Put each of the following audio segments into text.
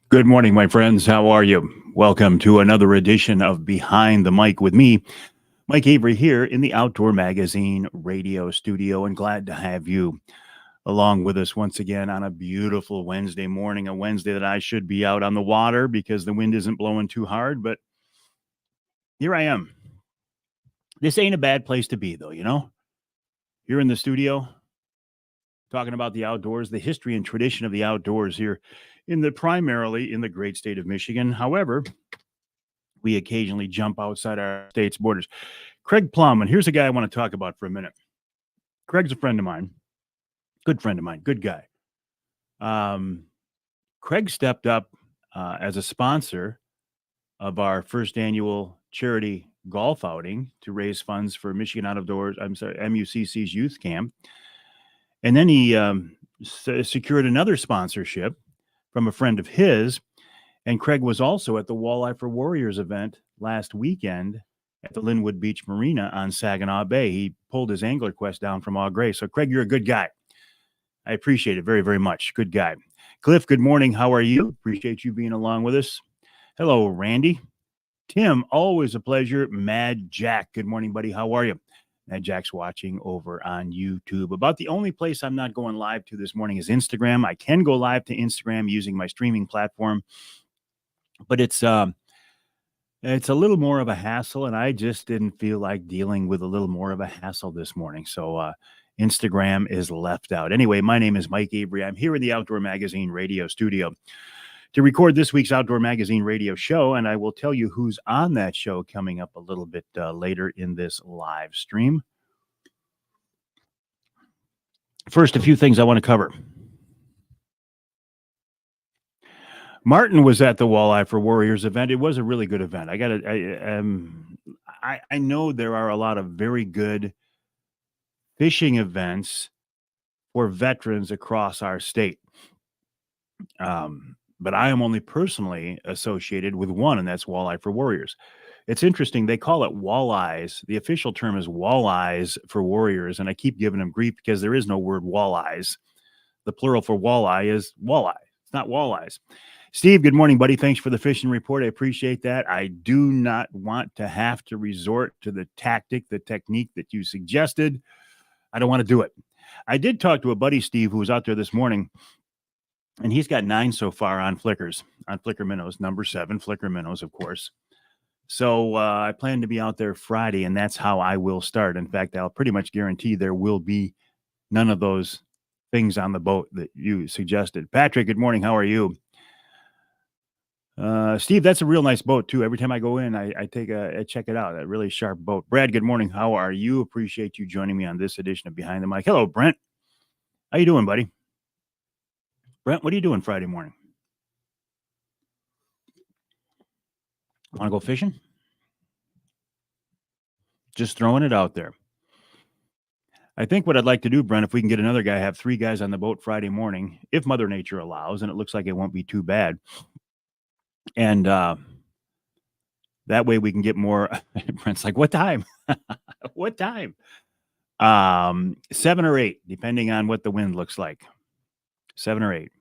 Good morning, my friends. How are you? Welcome to another edition of Behind the Mic with me, Mike Avery, here in the Outdoor Magazine radio studio, and glad to have you along with us once again on a beautiful Wednesday morning, a Wednesday that I should be out on the water because the wind isn't blowing too hard, but here I am. This ain't a bad place to be, though, you know? Here in the studio, talking about the outdoors, the history and tradition of the outdoors here primarily in the great state of Michigan. However, we occasionally jump outside our state's borders. Craig Plum, and here's a guy I want to talk about for a minute. Craig's a friend of mine, good friend of mine, good guy. Craig stepped up as a sponsor of our first annual charity golf outing to raise funds for MUCC's youth camp. And then he secured another sponsorship from a friend of his. And Craig was also at the Walleye for Warriors event last weekend at the Linwood Beach Marina on Saginaw Bay. He pulled his angler quest down from Au Gres. So, Craig, you're a good guy. I appreciate it very, very much. Good guy. Cliff, good morning. How are you? Appreciate you being along with us. Hello, Randy. Tim, always a pleasure. Mad Jack, good morning, buddy. How are you? Mad Jack's watching over on YouTube. About the only place I'm not going live to this morning is Instagram. I can go live to Instagram using my streaming platform, but it's a little more of a hassle, and I just didn't feel like dealing with a little more of a hassle this morning. So Instagram is left out. Anyway, my name is Mike Avery. I'm here in the Outdoor Magazine radio studio to record this week's Outdoor Magazine radio show, and I will tell you who's on that show coming up a little bit later in this live stream. First, a few things I want to cover. Martin was at the Walleye for Warriors event. It was a really good event. I know there are a lot of very good fishing events for veterans across our state. But I am only personally associated with one, and that's Walleye for Warriors. It's interesting. They call it walleyes. The official term is walleyes for warriors, and I keep giving them grief because there is no word walleyes. The plural for walleye is walleye. It's not walleyes. Steve, good morning, buddy. Thanks for the fishing report. I appreciate that. I do not want to have to resort to the technique that you suggested. I don't want to do it. I did talk to a buddy, Steve, who was out there this morning, and he's got 9 so far on Flickr minnows, number 7 Flickr minnows, of course. So I plan to be out there Friday, and that's how I will start. In fact, I'll pretty much guarantee there will be none of those things on the boat that you suggested. Patrick, good morning. How are you? Steve, that's a real nice boat, too. Every time I go in, I check it out. A really sharp boat. Brad, good morning. How are you? Appreciate you joining me on this edition of Behind the Mic. Hello, Brent. How you doing, buddy? Brent, what are you doing Friday morning? Want to go fishing? Just throwing it out there. I think what I'd like to do, Brent, if we can get another guy, have 3 guys on the boat Friday morning, if Mother Nature allows, and it looks like it won't be too bad. And that way we can get more. Brent's like, what time? What time? 7 or 8, depending on what the wind looks like. 7 or 8.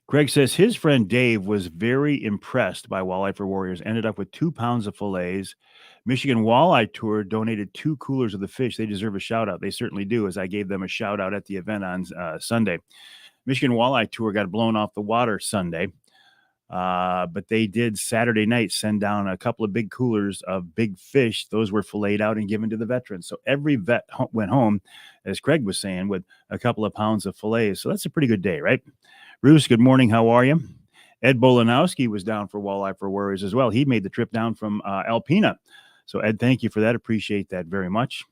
Craig says his friend Dave was very impressed by Walleye for Warriors, ended up with 2 pounds of fillets. Michigan Walleye Tour donated 2 coolers of the fish. They deserve a shout out. They certainly do, as I gave them a shout out at the event on Sunday. Michigan Walleye Tour got blown off the water Sunday, but they did Saturday night send down a couple of big coolers of big fish. Those were filleted out and given to the veterans. So every vet went home, as Craig was saying, with a couple of pounds of fillets. So that's a pretty good day, right? Bruce, good morning. How are you? Ed Bolanowski was down for Walleye for Warriors as well. He made the trip down from Alpena. So, Ed, thank you for that. Appreciate that very much.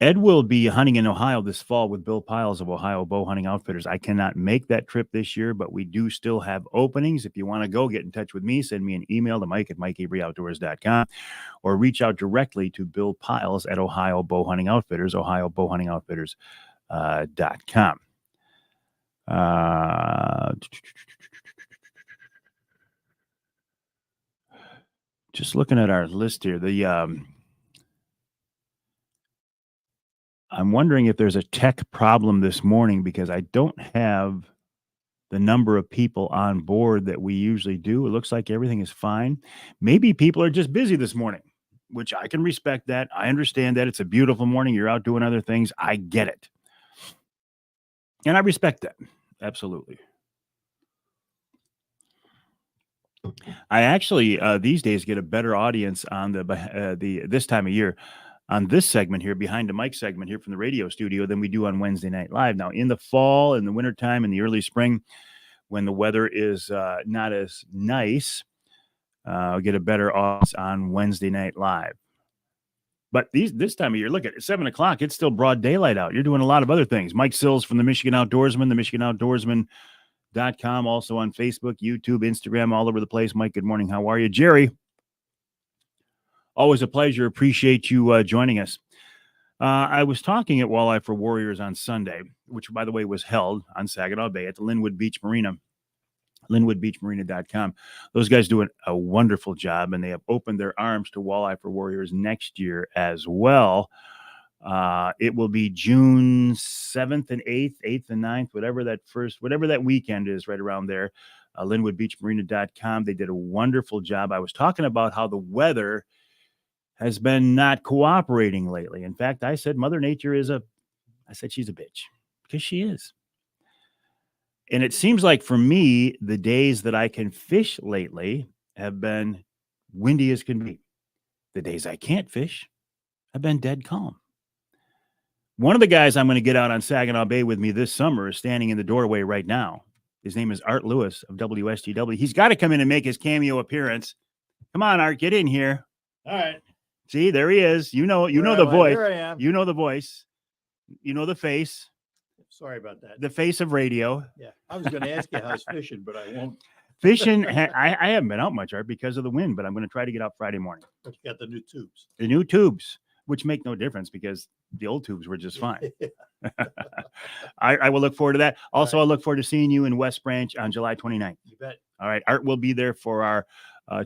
Ed will be hunting in Ohio this fall with Bill Piles of Ohio Bow Hunting Outfitters. I cannot make that trip this year, but we do still have openings. If you want to go, get in touch with me. Send me an email to mike@mikeaveryoutdoors.com or reach out directly to Bill Piles at Ohio Bow Hunting Outfitters, ohiobowhuntingoutfitters.com. Just looking at our list here, I'm wondering if there's a tech problem this morning because I don't have the number of people on board that we usually do. It looks like everything is fine. Maybe people are just busy this morning, which I can respect that. I understand that. It's a beautiful morning. You're out doing other things. I get it. And I respect that. Absolutely. I actually these days get a better audience on the this time of year on this segment here, behind the mic segment here from the radio studio, than we do on Wednesday Night Live. Now, in the fall, in the wintertime, in the early spring, when the weather is not as nice, I'll get a better audience on Wednesday Night Live. But this time of year, look at it, 7 o'clock, it's still broad daylight out. You're doing a lot of other things. Mike Sills from the Michigan Outdoorsman, the MichiganOutdoorsman.com, also on Facebook, YouTube, Instagram, all over the place. Mike, good morning. How are you? Jerry, always a pleasure. Appreciate you joining us. I was talking at Walleye for Warriors on Sunday, which, by the way, was held on Saginaw Bay at the Linwood Beach Marina, linwoodbeachmarina.com. Those guys do a wonderful job, and they have opened their arms to Walleye for Warriors next year as well. It will be June 7th and 8th and 9th, whatever that weekend is, right around there. linwoodbeachmarina.com. They did a wonderful job. I was talking about how the weather has been not cooperating lately. In fact, I said Mother Nature she's a bitch, because she is. And it seems like for me, the days that I can fish lately have been windy as can be. The days I can't fish have been dead calm. One of the guys I'm going to get out on Saginaw Bay with me this summer is standing in the doorway right now. His name is Art Lewis of WSTW. He's got to come in and make his cameo appearance. Come on, Art, get in here. All right. See, there he is. You know the voice. Here I am. You know the voice. You know the face. Sorry about that. The face of radio. Yeah, I was going to ask you how's fishing, but I won't. Fishing, I haven't been out much, Art, because of the wind, but I'm going to try to get out Friday morning. But you got the new tubes. The new tubes, which make no difference because the old tubes were just fine. I will look forward to that. Also, I'll look forward to seeing you in West Branch on July 29th. You bet. All right. Art will be there for our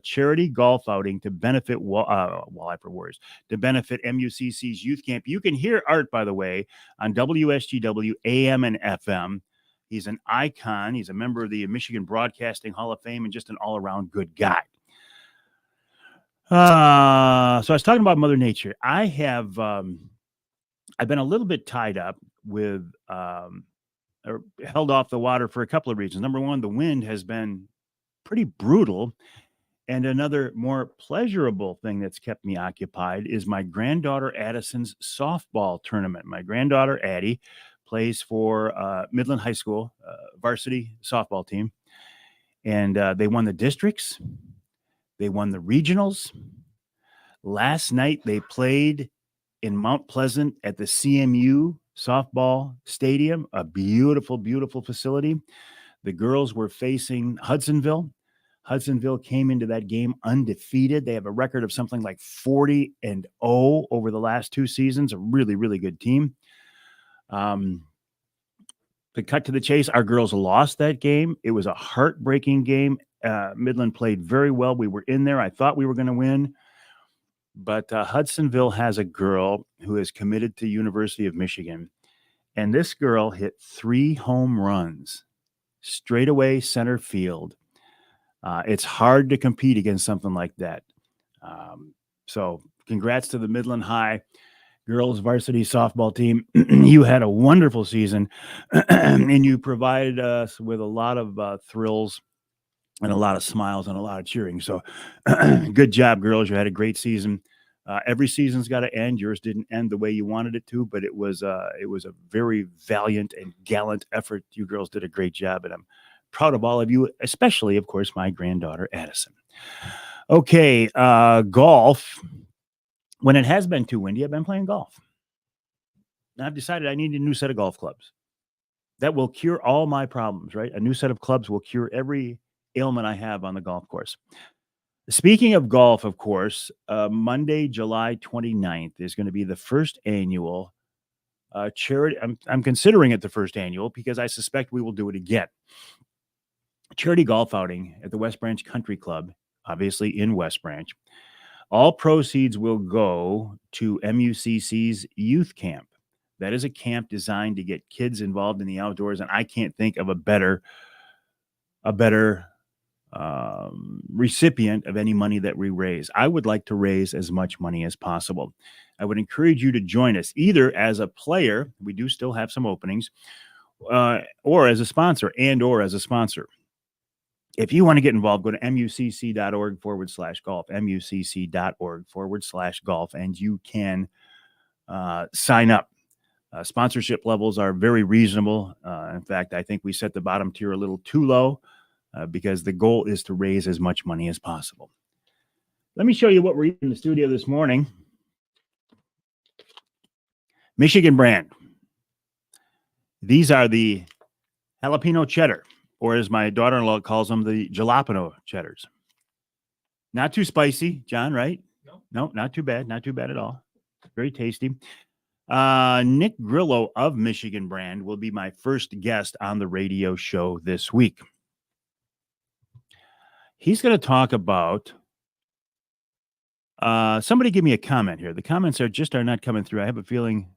charity golf outing to benefit Walleye for Warriors, to benefit MUCC's youth camp. You can hear Art, by the way, on WSGW AM and FM. He's an icon. He's a member of the Michigan Broadcasting Hall of Fame and just an all-around good guy. So I was talking about Mother Nature. I have I've been a little bit tied up with or held off the water for a couple of reasons. Number one, the wind has been pretty brutal. And another more pleasurable thing that's kept me occupied is my granddaughter Addison's softball tournament. My granddaughter Addie plays for Midland High School varsity softball team. And they won the districts. They won the regionals. Last night they played in Mount Pleasant at the CMU softball stadium, a beautiful, beautiful facility. The girls were facing Hudsonville. Hudsonville came into that game undefeated. They have a record of something like 40-0 over the last two seasons. A really, really good team. To cut to the chase, our girls lost that game. It was a heartbreaking game. Midland played very well. We were in there. I thought we were going to win. But Hudsonville has a girl who is committed to University of Michigan. And this girl hit 3 home runs straight away center field. It's hard to compete against something like that. So congrats to the Midland High girls varsity softball team. You had a wonderful season and you provided us with a lot of thrills and a lot of smiles and a lot of cheering. So good job, girls. You had a great season. Every season's got to end. Yours didn't end the way you wanted it to, but it was a very valiant and gallant effort. You girls did a great job, and I'm proud of all of you, especially, of course, my granddaughter, Addison. Okay, golf. When it has been too windy, I've been playing golf. Now I've decided I need a new set of golf clubs. That will cure all my problems, right? A new set of clubs will cure every ailment I have on the golf course. Speaking of golf, of course, Monday, July 29th is going to be the first annual charity. I'm considering it the first annual because I suspect we will do it again. Charity golf outing at the West Branch Country Club, obviously in West Branch. All proceeds will go to MUCC's youth camp. That is a camp designed to get kids involved in the outdoors, and I can't think of a better a better recipient of any money that we raise. I would like to raise as much money as possible. I would encourage you to join us either as a player, we do still have some openings, or as a sponsor or as a sponsor. If you want to get involved, go to mucc.org/golf, mucc.org/golf, and you can sign up. Sponsorship levels are very reasonable. In fact, I think we set the bottom tier a little too low because the goal is to raise as much money as possible. Let me show you what we're eating in the studio this morning. Michigan brand. These are the jalapeno cheddar, or as my daughter-in-law calls them, the jalapeno cheddars. Not too spicy, John, right? No, not too bad. Not too bad at all. Very tasty. Nick Grillo of Michigan brand will be my first guest on the radio show this week. He's going to talk about somebody give me a comment here. The comments are not coming through. I have a feeling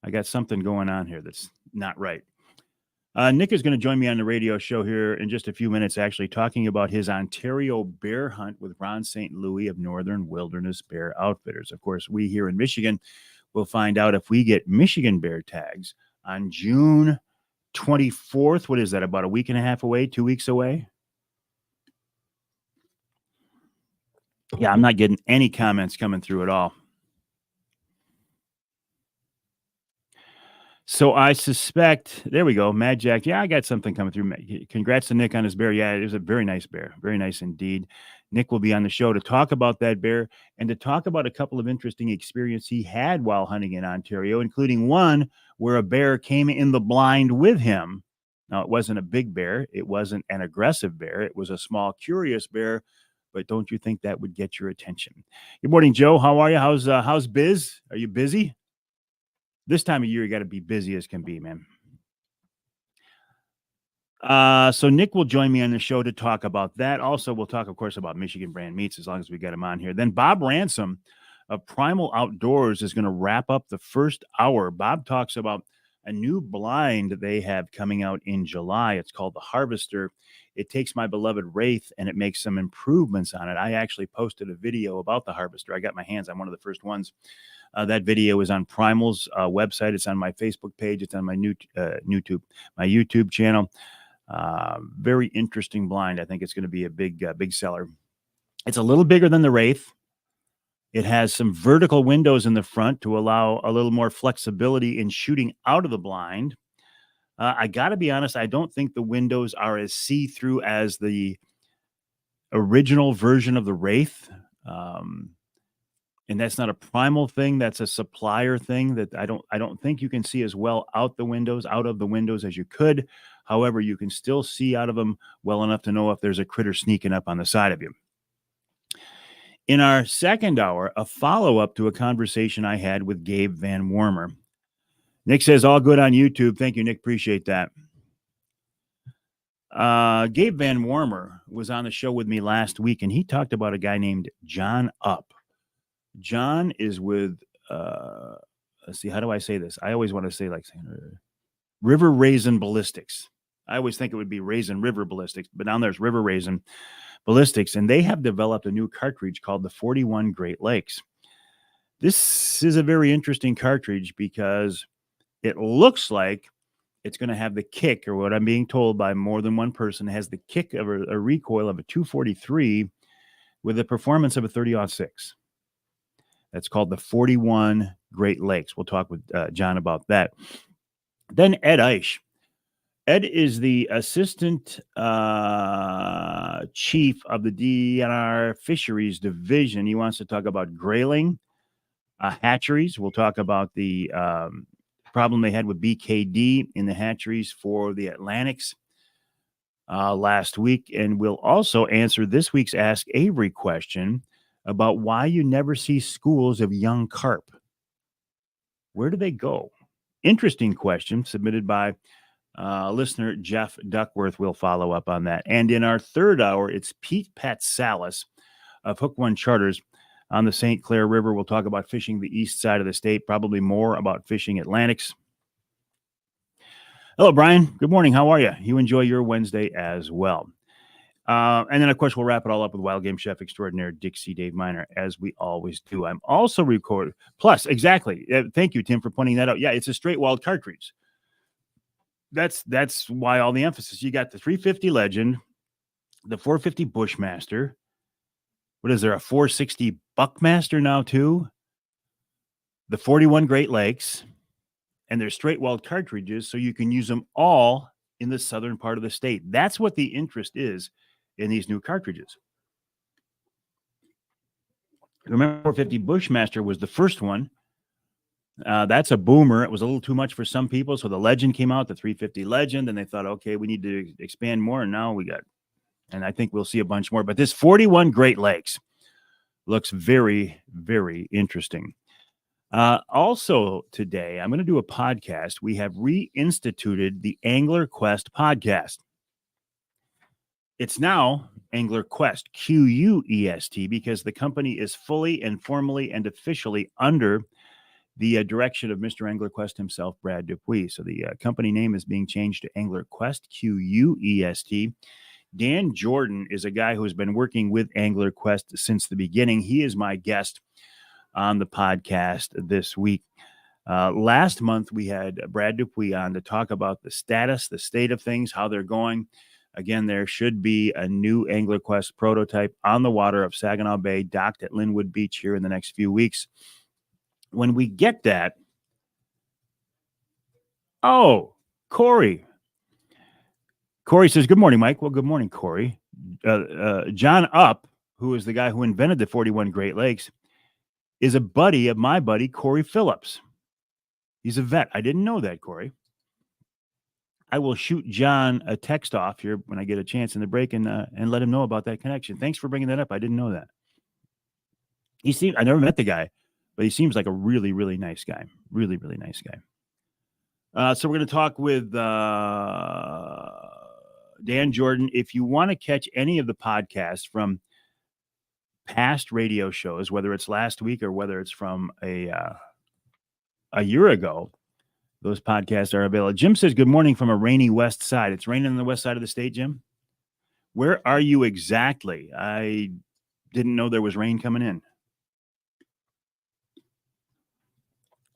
I got something going on here that's not right. Nick is going to join me on the radio show here in just a few minutes, actually talking about his Ontario bear hunt with Ron St. Louis of Northern Wilderness Bear Outfitters. Of course, we here in Michigan will find out if we get Michigan bear tags on June 24th. What is that, about a week and a half away, 2 weeks away? Yeah, I'm not getting any comments coming through at all. So I suspect, there we go, Mad Jack. Yeah, I got something coming through. Congrats to Nick on his bear. Yeah, it was a very nice bear. Very nice indeed. Nick will be on the show to talk about that bear and to talk about a couple of interesting experiences he had while hunting in Ontario, including one where a bear came in the blind with him. Now, it wasn't a big bear. It wasn't an aggressive bear. It was a small, curious bear. But don't you think that would get your attention? Good morning, Joe. How are you? How's biz? Are you busy? This time of year, you got to be busy as can be, man. So Nick will join me on the show to talk about that. Also, we'll talk, of course, about Michigan brand meats as long as we get him on here. Then Bob Ransom of Primal Outdoors is going to wrap up the first hour. Bob talks about a new blind they have coming out in July. It's called the Harvester. It takes my beloved Wraith and it makes some improvements on it. I actually posted a video about the Harvester. I got my hands on one of the first ones. That video is on Primal's website. It's on my Facebook page. It's on my YouTube channel. Very interesting blind. I think it's going to be a big seller. It's a little bigger than the Wraith. It has some vertical windows in the front to allow a little more flexibility in shooting out of the blind. I got to be honest, I don't think the windows are as see-through as the original version of the Wraith. And that's not a Primal thing. That's a supplier thing that I don't think you can see as well out of the windows as you could. However, you can still see out of them well enough to know if there's a critter sneaking up on the side of you. In our second hour, a follow-up to a conversation I had with Gabe Van Wormer. Nick says, all good on YouTube. Thank you, Nick. Appreciate that. Gabe Van Wormer was on the show with me last week, and he talked about a guy named John Up. John is with, let's see, how do I say this? I always want to say River Raisin Ballistics. I always think it would be Raisin River Ballistics, but down there's River Raisin Ballistics, and they have developed a new cartridge called the 41 Great Lakes. This is a very interesting cartridge because it looks like it's going to have the kick, or what I'm being told by more than one person, has the kick of a recoil of a 243 with the performance of a 30-06. That's called the 41 Great Lakes. We'll talk with John about that. Then Ed Eiche. Ed is the assistant chief of the DNR Fisheries Division. He wants to talk about grayling hatcheries. We'll talk about the problem they had with BKD in the hatcheries for the Atlantics last week. And we'll also answer this week's Ask Avery question about why you never see schools of young carp. Where do they go? Interesting question submitted by listener Jeff Duckworth. Will follow up on that. And in our third hour, it's Pete Patsalis of Hook One Charters on the St. Clair River. We'll talk about fishing the east side of the state, probably more about fishing Atlantics. Hello, Brian. Good morning. How are you? You enjoy your Wednesday as well. And then, of course, we'll wrap it all up with Wild Game Chef Extraordinaire Dixie Dave Miner, as we always do. I'm also recording. Plus, exactly. Thank you, Tim, for pointing that out. Yeah, it's a straight wild cartridge. That's why all the emphasis. You got the 350 Legend, the 450 Bushmaster. What is there, a 460 Buckmaster now, too? The 41 Great Lakes. And they're straight wild cartridges, so you can use them all in the southern part of the state. That's what the interest is in these new cartridges. Remember, 450 Bushmaster was the first one. That's a boomer. It was a little too much for some people, so the Legend came out, the 350 Legend, and they thought, okay, we need to expand more, and now we got, and I think we'll see a bunch more. But this 41 Great Lakes looks very, very interesting. Also today, I'm going to do a podcast. We have reinstituted the Angler Quest podcast. It's now Angler Quest, Quest, because the company is fully and formally and officially under the direction of Mr. Angler Quest himself, Brad Dupuis. So the company name is being changed to Angler Quest, Quest. Dan Jordan is a guy who has been working with Angler Quest since the beginning. He is my guest on the podcast this week. Last month, we had Brad Dupuis on to talk about the status, the state of things, how they're going. Again, there should be a new Angler Quest prototype on the water of Saginaw Bay, docked at Linwood Beach here in the next few weeks. When we get that, Corey. Corey says, good morning, Mike. Well, good morning, Corey. John Upp, who is the guy who invented the 41 Great Lakes, is a buddy of my buddy, Corey Phillips. He's a vet. I didn't know that, Corey. I will shoot John a text off here when I get a chance in the break and let him know about that connection. Thanks for bringing that up. I didn't know that. I never met the guy, but he seems like a really, really nice guy. Really, really nice guy. So we're going to talk with Dan Jordan. If you want to catch any of the podcasts from past radio shows, whether it's last week or whether it's from a year ago, those podcasts are available. Jim says, good morning from a rainy west side. It's raining on the west side of the state, Jim? Where are you exactly? I didn't know there was rain coming in.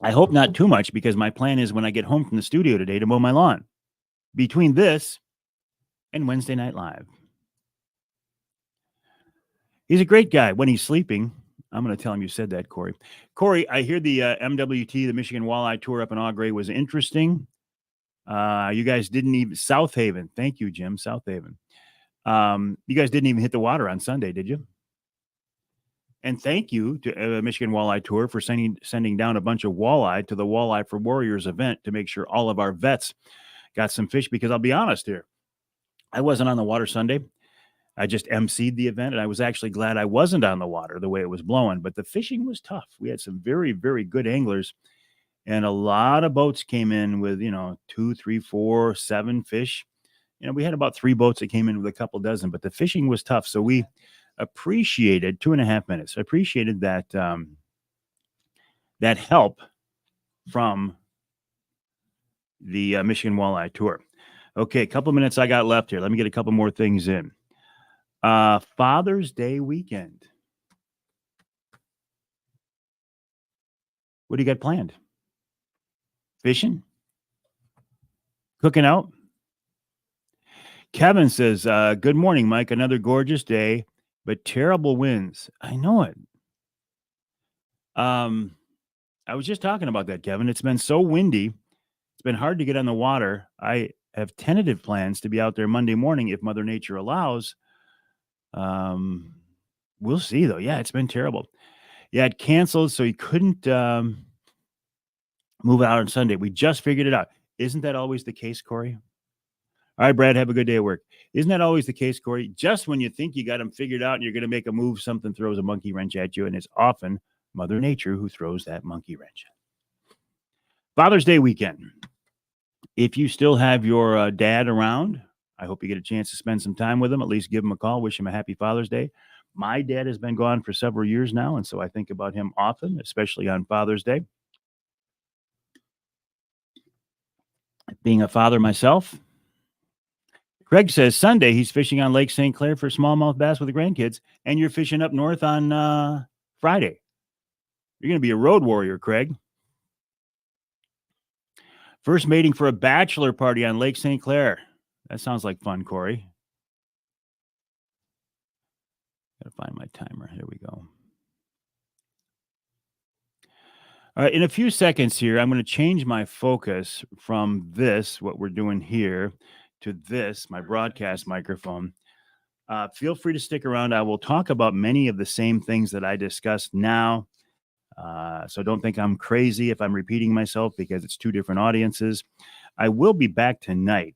I hope not too much, because my plan is when I get home from the studio today to mow my lawn between this and Wednesday Night Live. He's a great guy when he's sleeping. I'm going to tell him you said that, Corey. Corey, I hear the MWT, the Michigan Walleye Tour up in Augrey, was interesting. You guys didn't even, South Haven. Thank you, Jim. South Haven. You guys didn't even hit the water on Sunday, did you? And thank you to Michigan Walleye Tour for sending down a bunch of walleye to the Walleye for Warriors event to make sure all of our vets got some fish, because I'll be honest here, I wasn't on the water Sunday. I just emceed the event, and I was actually glad I wasn't on the water the way it was blowing, but the fishing was tough. We had some very, very good anglers, and a lot of boats came in with, 2, 3, 4, 7 fish. We had about 3 boats that came in with a couple dozen, but the fishing was tough. So we appreciated 2.5 minutes. I appreciated that, that help from the Michigan Walleye Tour. Okay, a couple minutes I got left here. Let me get a couple more things in. Father's Day weekend. What do you got planned? Fishing? Cooking out? Kevin says, good morning, Mike. Another gorgeous day, but terrible winds. I know it. I was just talking about that, Kevin. It's been so windy. It's been hard to get on the water. I have tentative plans to be out there Monday morning if Mother Nature allows. We'll see, though. Yeah, it's been terrible. Yeah, it canceled, so he couldn't move out on Sunday. We just figured it out. Isn't that always the case, Corey? All right, Brad, have a good day at work. Isn't that always the case, Corey? Just when you think you got them figured out and you're going to make a move, something throws a monkey wrench at you, and it's often Mother Nature who throws that monkey wrench. Father's Day weekend. If you still have your dad around, I hope you get a chance to spend some time with him. At least give him a call. Wish him a happy Father's Day. My dad has been gone for several years now, and so I think about him often, especially on Father's Day. being a father myself. Greg says Sunday he's fishing on Lake St. Clair for smallmouth bass with the grandkids, and you're fishing up north on Friday. You're going to be a road warrior, Craig. First mating for a bachelor party on Lake St. Clair. That sounds like fun, Corey. Gotta find my timer. Here we go. All right, in a few seconds here, I'm going to change my focus from this, what we're doing here, to this, my broadcast microphone. Feel free to stick around. I will talk about many of the same things that I discussed now. So don't think I'm crazy if I'm repeating myself because it's two different audiences. I will be back tonight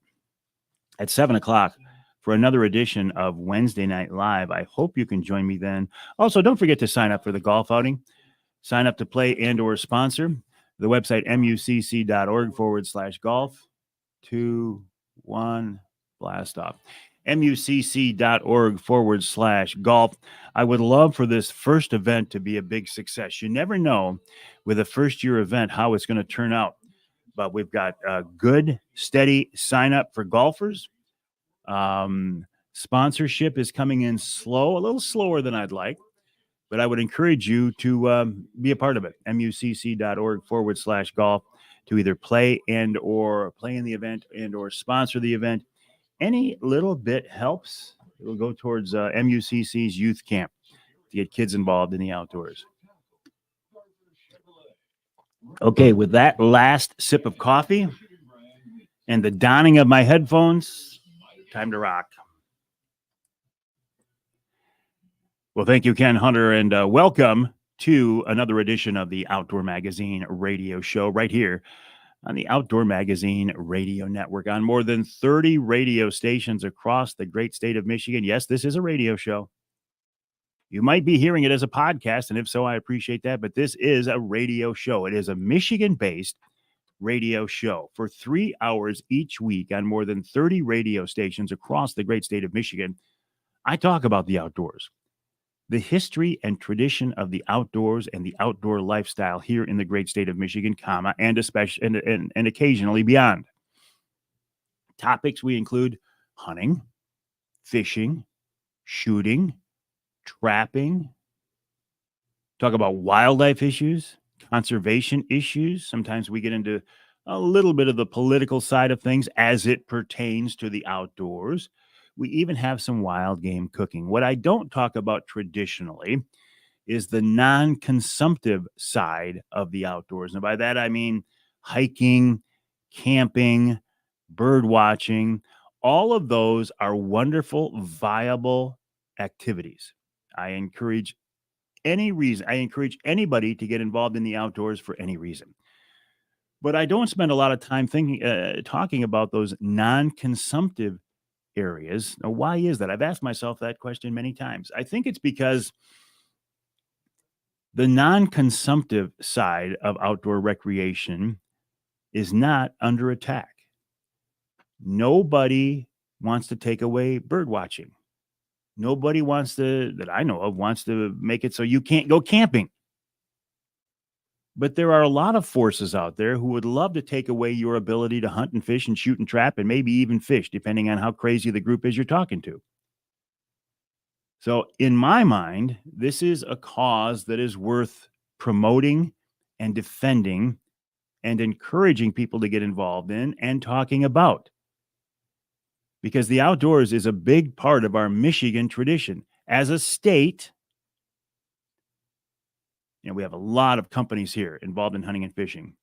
at 7 o'clock for another edition of Wednesday Night Live. I hope you can join me then. Also, don't forget to sign up for the golf outing. Sign up to play and or sponsor. The website, mucc.org/golf. 2, 1, blast off. mucc.org/golf. I would love for this first event to be a big success. You never know with a first year event how it's going to turn out. But we've got a good, steady sign up for golfers. Sponsorship is coming in slow, a little slower than I'd like. But I would encourage you to be a part of it. mucc.org/golf to either play and or play in the event and or sponsor the event. Any little bit helps. It will go towards MUCC's youth camp to get kids involved in the outdoors. Okay, with that last sip of coffee and the donning of my headphones, time to rock. Well, thank you, Ken Hunter, and welcome to another edition of the Outdoor Magazine radio show right here on the Outdoor Magazine Radio Network on more than 30 radio stations across the great state of Michigan. Yes, this is a radio show. You might be hearing it as a podcast, and if so, I appreciate that, but this is a radio show. It is a Michigan-based radio show for 3 hours each week on more than 30 radio stations across the great state of Michigan. I talk about the outdoors, the history and tradition of the outdoors and the outdoor lifestyle here in the great state of Michigan, and especially and occasionally beyond. Topics we include hunting, fishing, shooting, trapping, talk about wildlife issues, conservation issues. Sometimes we get into a little bit of the political side of things as it pertains to the outdoors. We even have some wild game cooking. What I don't talk about traditionally is the non-consumptive side of the outdoors. And by that, I mean hiking, camping, bird watching. All of those are wonderful, viable activities. I encourage anybody to get involved in the outdoors for any reason. But I don't spend a lot of time talking about those non-consumptive areas. Now, why is that? I've asked myself that question many times. I think it's because the non-consumptive side of outdoor recreation is not under attack. Nobody wants to take away bird watching. Nobody that I know of, wants to make it so you can't go camping. But there are a lot of forces out there who would love to take away your ability to hunt and fish and shoot and trap and maybe even fish, depending on how crazy the group is you're talking to. So in my mind, this is a cause that is worth promoting and defending and encouraging people to get involved in and talking about. Because the outdoors is a big part of our Michigan tradition. As a state, we have a lot of companies here involved in hunting and fishing.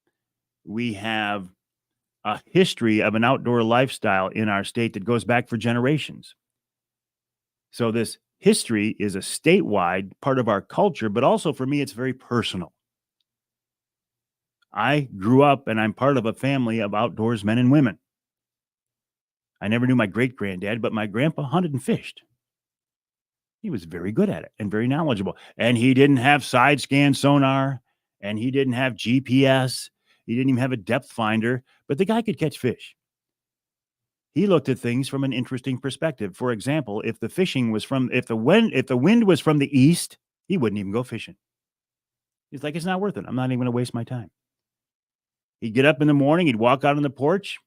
We have a history of an outdoor lifestyle in our state that goes back for generations. So this history is a statewide part of our culture, but also for me, it's very personal. I grew up and I'm part of a family of outdoors men and women. I never knew my great-granddad, but my grandpa hunted and fished. He was very good at it and very knowledgeable. And he didn't have side scan sonar, and he didn't have GPS. He didn't even have a depth finder, but the guy could catch fish. He looked at things from an interesting perspective. For example, if the wind was from the east, he wouldn't even go fishing. He's like, it's not worth it. I'm not even going to waste my time. He'd get up in the morning, he'd walk out on the porch,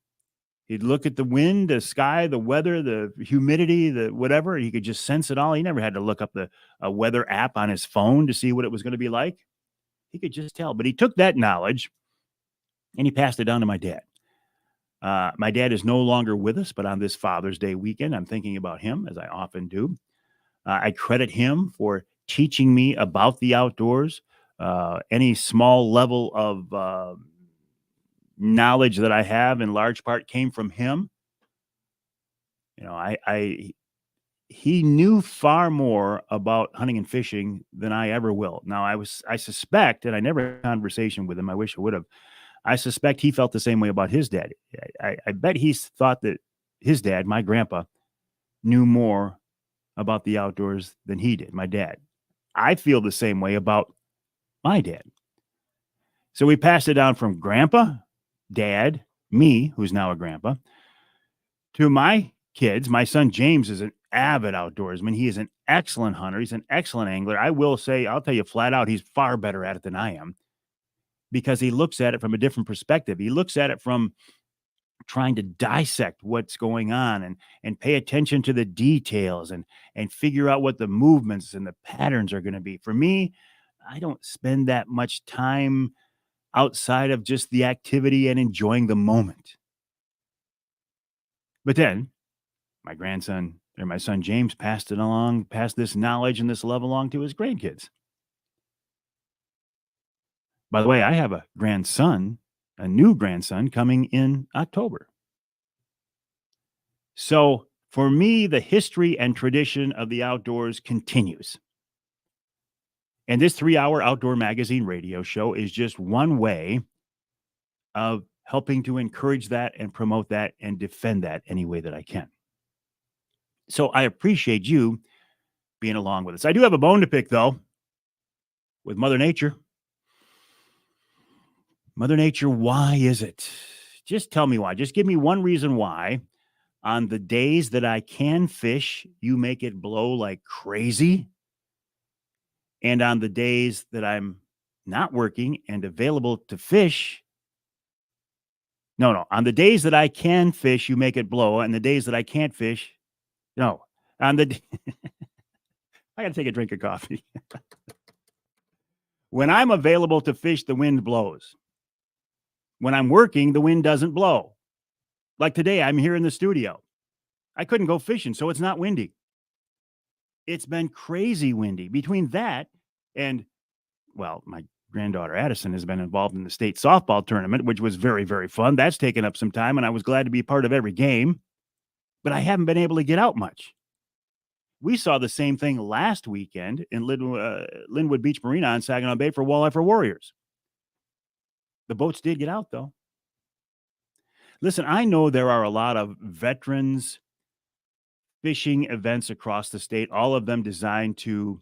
He'd look at the wind, the sky, the weather, the humidity, the whatever. He could just sense it all. He never had to look up the weather app on his phone to see what it was going to be like. He could just tell. But he took that knowledge and he passed it down to my dad. My dad is no longer with us, but on this Father's Day weekend, I'm thinking about him, as I often do. I credit him for teaching me about the outdoors. Any small level of knowledge that I have, in large part, came from him. You know, he knew far more about hunting and fishing than I ever will. Now, I suspect, and I never had a conversation with him. I wish I would have. I suspect he felt the same way about his dad. I bet he thought that his dad, my grandpa, knew more about the outdoors than he did, my dad. I feel the same way about my dad. So we passed it down from grandpa, dad, me, who's now a grandpa, to my kids. My son James is an avid outdoorsman. He is an excellent hunter. He's an excellent angler. I will say, I'll tell you flat out, he's far better at it than I am, because he looks at it from a different perspective. He looks at it from trying to dissect what's going on and pay attention to the details and figure out what the movements and the patterns are going to be. For me, I don't spend that much time outside of just the activity and enjoying the moment. But then my son James passed this knowledge and this love along to his grandkids. By the way, I have a new grandson coming in October. So for me, the history and tradition of the outdoors continues. And this 3-hour outdoor magazine radio show is just one way of helping to encourage that and promote that and defend that any way that I can. So I appreciate you being along with us. I do have a bone to pick, though, with Mother Nature. Mother Nature, why is it? Just tell me why. Just give me one reason why. On the days that I can fish, you make it blow like crazy. And on the days that I'm not working and available to fish, no. On the days that I can fish, you make it blow. And the days that I can't fish, no. I got to take a drink of coffee. When I'm available to fish, the wind blows. When I'm working, the wind doesn't blow. Like today, I'm here in the studio. I couldn't go fishing, so it's not windy. It's been crazy windy. Between that and, well, my granddaughter Addison has been involved in the state softball tournament, which was very, very fun. That's taken up some time, and I was glad to be part of every game. But I haven't been able to get out much. We saw the same thing last weekend in Linwood Beach Marina on Saginaw Bay for Walleye for Warriors. The boats did get out, though. Listen, I know there are a lot of veterans fishing events across the state, all of them designed to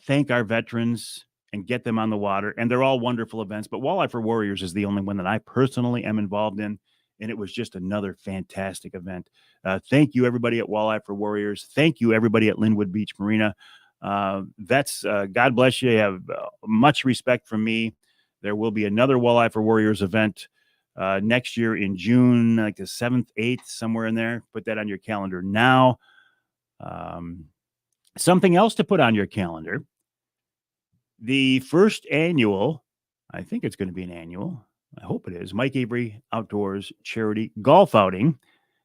thank our veterans and get them on the water. And they're all wonderful events. But Walleye for Warriors is the only one that I personally am involved in. And it was just another fantastic event. Thank you, everybody at Walleye for Warriors. Thank you, everybody at Linwood Beach Marina. Vets, God bless you. You have much respect from me. There will be another Walleye for Warriors event next year in June, like the 7th, 8th, somewhere in there. Put that on your calendar now. Something else to put on your calendar. The first annual, I think it's going to be an annual, I hope it is, Mike Avery Outdoors Charity Golf Outing.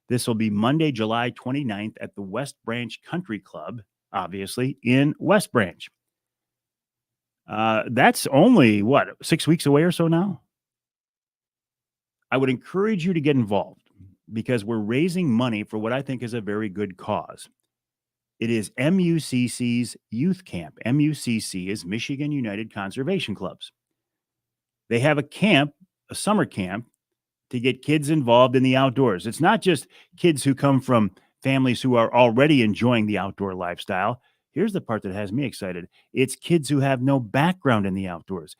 This will be Monday, July 29th at the West Branch Country Club, obviously, in West Branch. That's only, 6 weeks away or so now? I would encourage you to get involved because we're raising money for what I think is a very good cause. It is MUCC's youth camp. MUCC is Michigan United Conservation Clubs. They have a camp, a summer camp, to get kids involved in the outdoors. It's not just kids who come from families who are already enjoying the outdoor lifestyle. Here's the part that has me excited. It's kids who have no background in the outdoors.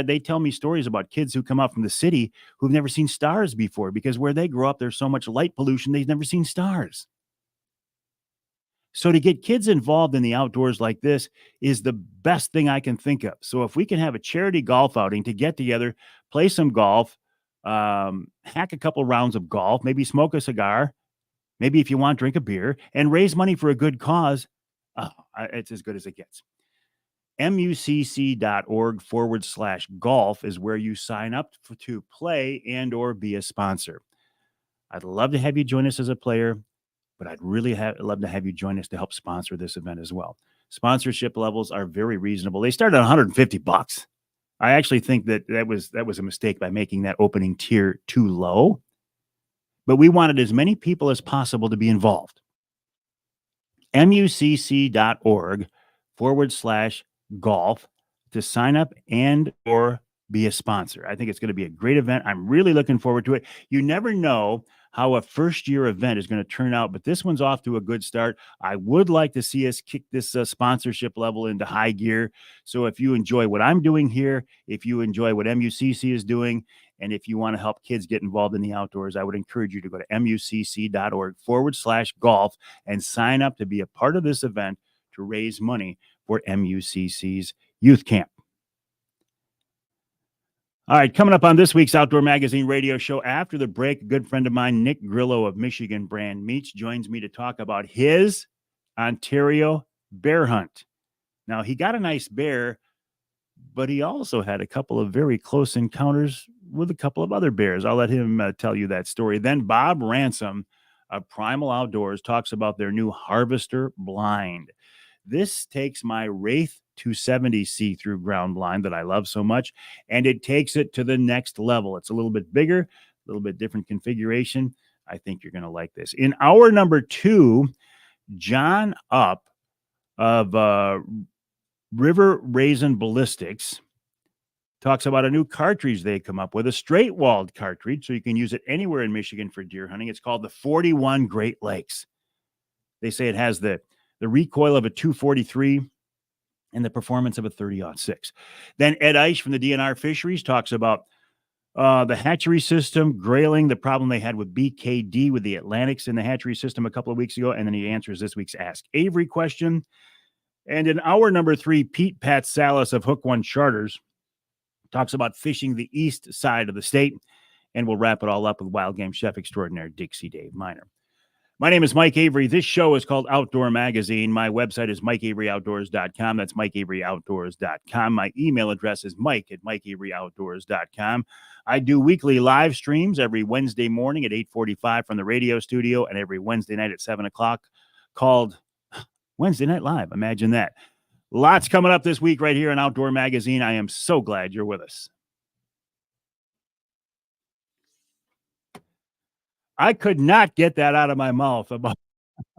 They tell me stories about kids who come out from the city who've never seen stars before because where they grow up, there's so much light pollution, they've never seen stars. So to get kids involved in the outdoors like this is the best thing I can think of. So if we can have a charity golf outing to get together, play some golf, hack a couple rounds of golf, maybe smoke a cigar, maybe if you want, drink a beer, and raise money for a good cause. It's as good as it gets. mucc.org/golf is where you sign up to play and or be a sponsor. I'd love to have you join us as a player, but I'd really love to have you join us to help sponsor this event as well. Sponsorship levels are very reasonable. They start at $150. I actually think that was a mistake by making that opening tier too low, but we wanted as many people as possible to be involved. mucc.org/golf to sign up and or be a sponsor. I think it's going to be a great event. I'm really looking forward to it. You never know how a first year event is going to turn out, but this one's off to a good start. I would like to see us kick this sponsorship level into high gear. So if you enjoy what I'm doing here, if you enjoy what MUCC is doing, and if you want to help kids get involved in the outdoors, I would encourage you to go to mucc.org/golf and sign up to be a part of this event to raise money for MUCC's youth camp. All right, coming up on this week's Outdoor Magazine radio show after the break, a good friend of mine, Nick Grillo of Michigan Brand Meats, joins me to talk about his Ontario bear hunt. Now, he got a nice bear, but he also had a couple of very close encounters with a couple of other bears. I'll let him tell you that story. Then Bob Ransom of Primal Outdoors talks about their new Harvester blind. This takes my Wraith 270 see-through ground blind that I love so much, and it takes it to the next level. It's a little bit bigger, a little bit different configuration. I think you're going to like this. In hour number 2, John Up of River Raisin Ballistics talks about a new cartridge they come up with, a straight-walled cartridge, so you can use it anywhere in Michigan for deer hunting. It's called the 41 Great Lakes. They say it has the recoil of a 243 and the performance of a 30-06. Then Ed Eiche from the DNR Fisheries talks about the hatchery system, grayling, the problem they had with BKD with the Atlantics in the hatchery system a couple of weeks ago, and then he answers this week's Ask Avery question. And in hour number 3, Pete Pat Salas of Hook One Charters talks about fishing the east side of the state, and we'll wrap it all up with wild game chef extraordinaire Dixie Dave Miner. My name is Mike Avery. This show is called Outdoor Magazine. My website is MikeAveryOutdoors.com. That's MikeAveryOutdoors.com. My email address is Mike@MikeAveryOutdoors.com. I do weekly live streams every Wednesday morning at 8:45 from the radio studio and every Wednesday night at 7 o'clock called Wednesday Night Live. Imagine that. Lots coming up this week right here on Outdoor Magazine. I am so glad you're with us. I could not get that out of my mouth about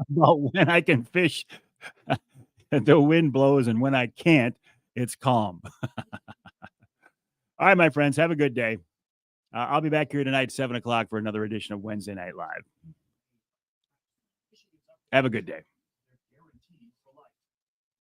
when I can fish. The wind blows, and when I can't, it's calm. All right, my friends, have a good day. I'll be back here tonight, 7 o'clock, for another edition of Wednesday Night Live. Have a good day.